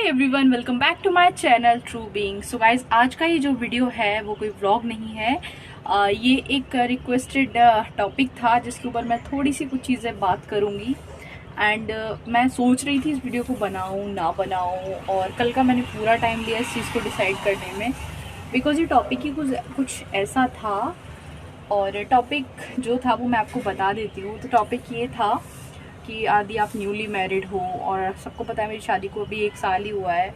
Everyone, welcome back to my channel true being. So guys, आज का ये जो वीडियो है वो कोई व्लॉग नहीं है। ये एक रिक्वेस्टेड टॉपिक था जिसके ऊपर मैं थोड़ी सी कुछ चीज़ें बात करूँगी। एंड मैं सोच रही थी इस वीडियो को बनाऊँ ना बनाऊँ, और कल का मैंने पूरा टाइम लिया इस चीज़ को डिसाइड करने में, बिकॉज ये टॉपिक ही कुछ ऐसा था। और टॉपिक जो था वो मैं आपको बता देती हूँ। तो टॉपिक ये था कि आदि आप न्यूली मैरिड हो और सबको पता है मेरी शादी को अभी 1 साल ही हुआ है,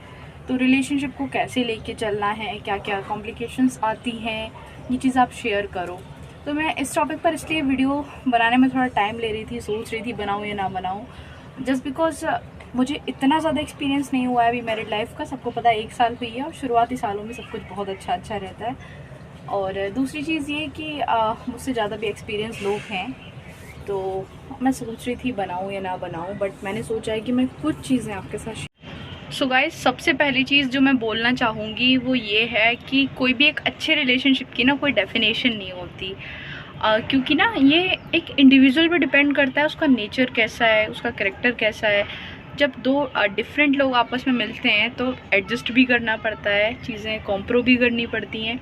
तो रिलेशनशिप को कैसे लेके चलना है, क्या क्या कॉम्प्लिकेशंस आती हैं, ये चीज़ आप शेयर करो। तो मैं इस टॉपिक पर इसलिए वीडियो बनाने में थोड़ा टाइम ले रही थी, सोच रही थी बनाऊँ या ना बनाऊँ, जस्ट बिकॉज मुझे इतना ज़्यादा एक्सपीरियंस नहीं हुआ है अभी मैरिड लाइफ का। सबको पता है 1 साल हुई है और शुरुआती सालों में सब कुछ बहुत अच्छा रहता है। और दूसरी चीज़ ये कि मुझसे ज़्यादा भी एक्सपीरियंस लोग हैं, तो मैं सोच रही थी बनाऊँ या ना बनाऊँ, बट मैंने सोचा है कि मैं कुछ चीज़ें आपके साथ। सो गाइस, सबसे पहली चीज़ जो मैं बोलना चाहूँगी वो ये है कि कोई भी एक अच्छे रिलेशनशिप की ना कोई डेफिनेशन नहीं होती, क्योंकि ना ये एक इंडिविजुअल पे डिपेंड करता है, उसका नेचर कैसा है, उसका कैरेक्टर कैसा है। जब दो डिफरेंट लोग आपस में मिलते हैं तो एडजस्ट भी करना पड़ता है, चीज़ें कॉम्प्रो भी करनी पड़ती हैं,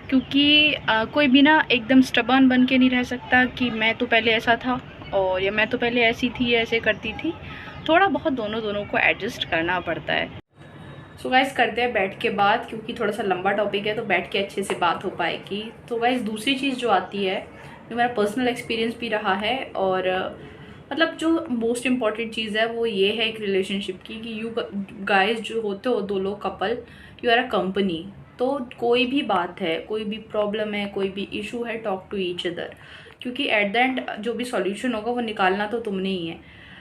क्योंकि कोई भी ना एकदम स्टबर्न बन के नहीं रह सकता कि मैं तो पहले ऐसा था और या मैं तो पहले ऐसी थी या ऐसे करती थी। थोड़ा बहुत दोनों को एडजस्ट करना पड़ता है। सो गाइस, करते हैं बैठ के बात, क्योंकि थोड़ा सा लंबा टॉपिक है तो बैठ के अच्छे से बात हो पाएगी। तो गाइस, दूसरी चीज़ जो आती है, जो मेरा पर्सनल एक्सपीरियंस भी रहा है, और मतलब जो मोस्ट इम्पॉर्टेंट चीज़ है वो ये है एक रिलेशनशिप की कि यू गाइस जो होते हो, 2 लोग couple, you are a company. तो कोई भी बात है, कोई भी प्रॉब्लम है, कोई भी इशू है, टॉक टू ईच अदर, क्योंकि एट द एंड जो भी सॉल्यूशन होगा वो निकालना तो तुमने ही है।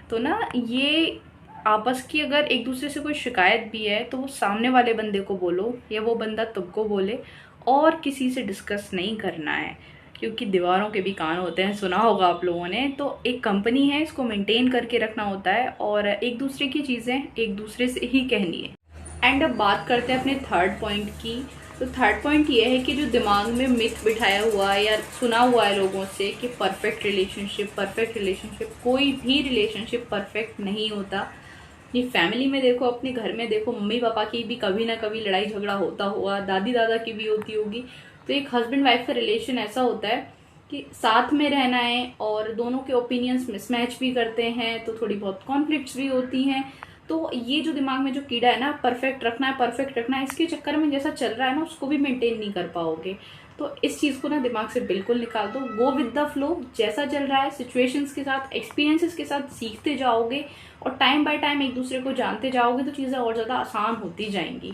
तो ना ये आपस की अगर एक दूसरे से कोई शिकायत भी है तो वो सामने वाले बंदे को बोलो या वो बंदा तुमको बोले, और किसी से डिस्कस नहीं करना है, क्योंकि दीवारों के भी कान होते हैं, सुना होगा आप लोगों ने। तो एक कंपनी है, इसको मेंटेन करके रखना होता है और एक दूसरे की चीज़ें एक दूसरे से ही कहनी है। एंड अब बात करते हैं अपने थर्ड पॉइंट की। तो थर्ड पॉइंट ये है कि जो दिमाग में मिथ बिठाया हुआ है या सुना हुआ है लोगों से कि परफेक्ट रिलेशनशिप, कोई भी रिलेशनशिप परफेक्ट नहीं होता। ये फैमिली में देखो, अपने घर में देखो, मम्मी पापा की भी कभी ना कभी लड़ाई झगड़ा होता हुआ, दादी दादा की भी होती होगी। तो एक हस्बैंड वाइफ का रिलेशन ऐसा होता है कि साथ में रहना है और दोनों के ओपिनियंस मिसमैच भी करते हैं, तो थोड़ी बहुत कॉन्फ्लिक्ट्स भी होती हैं। तो ये जो दिमाग में जो कीड़ा है ना, परफेक्ट रखना है, इसके चक्कर में जैसा चल रहा है ना उसको भी मेंटेन नहीं कर पाओगे। तो इस चीज़ को ना दिमाग से बिल्कुल निकाल दो, गो विद द फ्लो, जैसा चल रहा है सिचुएशंस के साथ, एक्सपीरियंसेस के साथ सीखते जाओगे और टाइम बाय टाइम एक दूसरे को जानते जाओगे तो चीज़ें और ज़्यादा आसान होती जाएंगी।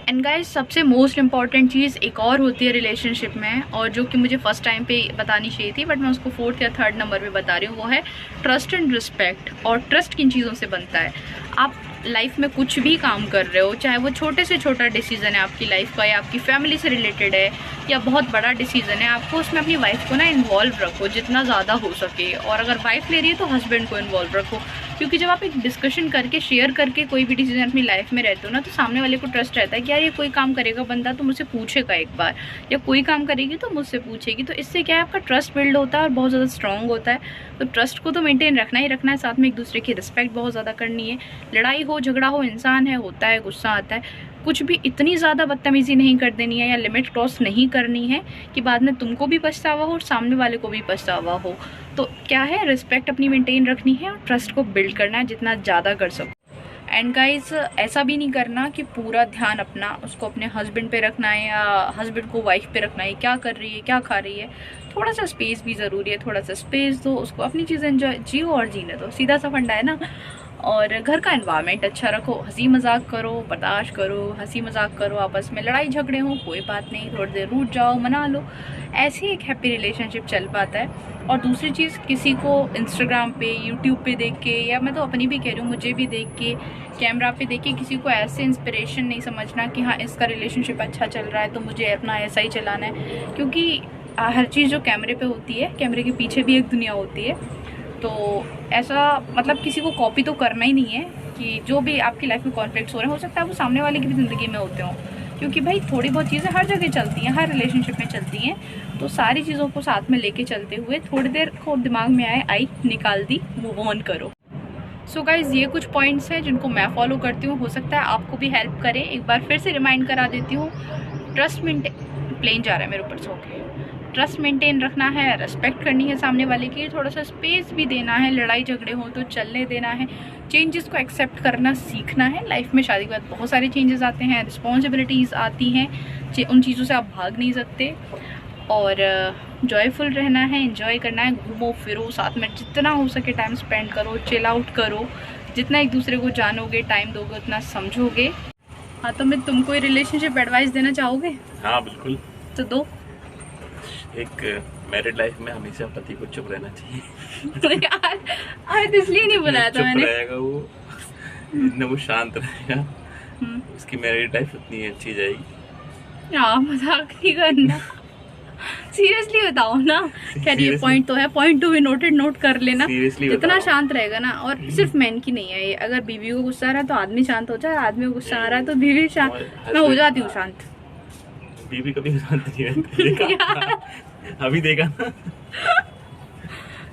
एंड गाइस, सबसे मोस्ट इम्पॉर्टेंट चीज़ एक और होती है रिलेशनशिप में, और जो कि मुझे फर्स्ट टाइम पे बतानी चाहिए थी बट मैं उसको 4th या 3rd नंबर पे बता रही हूँ, वो है ट्रस्ट एंड रिस्पेक्ट। और ट्रस्ट किन चीज़ों से बनता है? आप लाइफ में कुछ भी काम कर रहे हो, चाहे वो छोटे से छोटा डिसीजन है आपकी लाइफ का या आपकी फैमिली से रिलेटेड है या बहुत बड़ा डिसीजन है, आपको उसमें अपनी वाइफ को ना इन्वॉल्व रखो जितना ज़्यादा हो सके। और अगर वाइफ ले रही है तो हस्बैंड को इन्वॉल्व रखो, क्योंकि जब आप एक डिस्कशन करके शेयर करके कोई भी डिसीजन अपनी लाइफ में रहते हो ना, तो सामने वाले को ट्रस्ट रहता है कि यार ये कोई काम करेगा बंदा तो मुझसे पूछेगा एक बार, या कोई काम करेगी तो मुझसे पूछेगी। तो इससे क्या है, आपका ट्रस्ट बिल्ड होता है और बहुत ज़्यादा स्ट्रॉन्ग होता है। तो ट्रस्ट को तो मेंटेन रखना ही रखना है, साथ में एक दूसरे की रिस्पेक्ट बहुत ज़्यादा करनी है। लड़ाई हो झगड़ा हो, इंसान है, होता है, गुस्सा आता है, कुछ भी इतनी ज़्यादा बदतमीज़ी नहीं कर देनी है या लिमिट क्रॉस नहीं करनी है कि बाद में तुमको भी पछतावा हो और सामने वाले को भी पछतावा हो। तो क्या है, रिस्पेक्ट अपनी मेंटेन रखनी है और ट्रस्ट को बिल्ड करना है जितना ज़्यादा कर सको। एंड गाइज, ऐसा भी नहीं करना कि पूरा ध्यान अपना उसको अपने हस्बैंड पे रखना है या हस्बैंड को वाइफ पे रखना है, क्या कर रही है, क्या खा रही है। थोड़ा सा स्पेस भी ज़रूरी है, थोड़ा सा स्पेस दो उसको, अपनी चीज़ें एंजॉय जियो और जीने दो, सीधा सा फंडा है ना। और घर का एनवायरनमेंट अच्छा रखो, हंसी मजाक करो, बर्दाश्त करो, हंसी मजाक करो, आपस में लड़ाई झगड़े हो कोई बात नहीं, थोड़ी देर रूठ जाओ, मना लो, ऐसे ही एक हैप्पी रिलेशनशिप चल पाता है। और दूसरी चीज़, किसी को इंस्टाग्राम पे, यूट्यूब पे देख के, या मैं तो अपनी भी कह रही हूँ, मुझे भी देख के, कैमरा पे देख के किसी को ऐसे इंस्पिरेशन नहीं समझना कि हाँ इसका रिलेशनशिप अच्छा चल रहा है तो मुझे अपना ऐसा ही चलाना है, क्योंकि हर चीज़ जो कैमरे पे होती है, कैमरे के पीछे भी एक दुनिया होती है। तो ऐसा मतलब किसी को कॉपी तो करना ही नहीं है कि जो भी आपकी लाइफ में कॉन्फ्लिक्ट्स हो रहे हैं, हो सकता है वो सामने वाले की भी ज़िंदगी में होते हों, क्योंकि भाई थोड़ी बहुत चीज़ें हर जगह चलती हैं, हर रिलेशनशिप में चलती हैं। तो सारी चीज़ों को साथ में लेके चलते हुए थोड़ी देर को दिमाग में आई निकाल दी, मूव ऑन करो। सो गाइज ये कुछ पॉइंट्स हैं जिनको मैं फॉलो करती हूँ, हो सकता है आपको भी हेल्प करें। एक बार फिर से रिमाइंड करा देती हूँ। ट्रस्ट मेंटेन, प्लेन जा रहा है मेरे ऊपर से, ओके। ट्रस्ट मेंटेन रखना है, रेस्पेक्ट करनी है सामने वाले की, थोड़ा सा स्पेस भी देना है, लड़ाई झगड़े हो तो चलने देना है, चेंजेस को एक्सेप्ट करना सीखना है। लाइफ में शादी के बाद बहुत सारे चेंजेस आते हैं, रिस्पॉन्सिबिलिटीज़ आती हैं, उन चीज़ों से आप भाग नहीं सकते। और जॉयफुल रहना है, एंजॉय करना है, घूमो फिरो साथ में, जितना हो सके टाइम स्पेंड करो, चिल आउट करो, जितना एक दूसरे को जानोगे, टाइम दोगे, उतना समझोगे। हाँ, तो मैं तुमको ये रिलेशनशिप एडवाइस देना चाहोगे? हाँ बिल्कुल। तो दो। एक मैरिड लाइफ में हमेशा पति को चुप रहना चाहिए। तो यार आज इसलिए नहीं बुलाया था मैंने। चुप रहेगा वो, जितना वो शांत रहेगा उसकी मैरिड लाइफ उतनी अच्छी जाएगी। हाँ, मजाक नहीं करना, सीरियसली बताओ ना। खैर ये पॉइंट तो है, पॉइंट टू भी नोटेड, नोट कर लेना। जितना शांत रहेगा ना, और सिर्फ मैन की नहीं है ये, अगर बीवी को गुस्सा आ रहा है तो आदमी शांत हो जाए, आदमी को गुस्सा आ रहा है तो बीवी शांत। मैं हो जाती हूँ शांत। बीवी कभी शांत नहीं रहती, अभी देखा ना।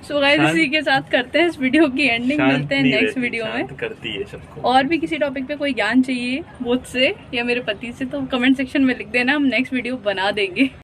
सो गाइस इसी के साथ करते हैं इस वीडियो की एंडिंग। मिलते हैं नेक्स्ट वीडियो में। करती है सबको। और भी किसी टॉपिक पे कोई ज्ञान चाहिए मुझसे या मेरे पति से तो कमेंट सेक्शन में लिख देना, हम नेक्स्ट वीडियो बना देंगे।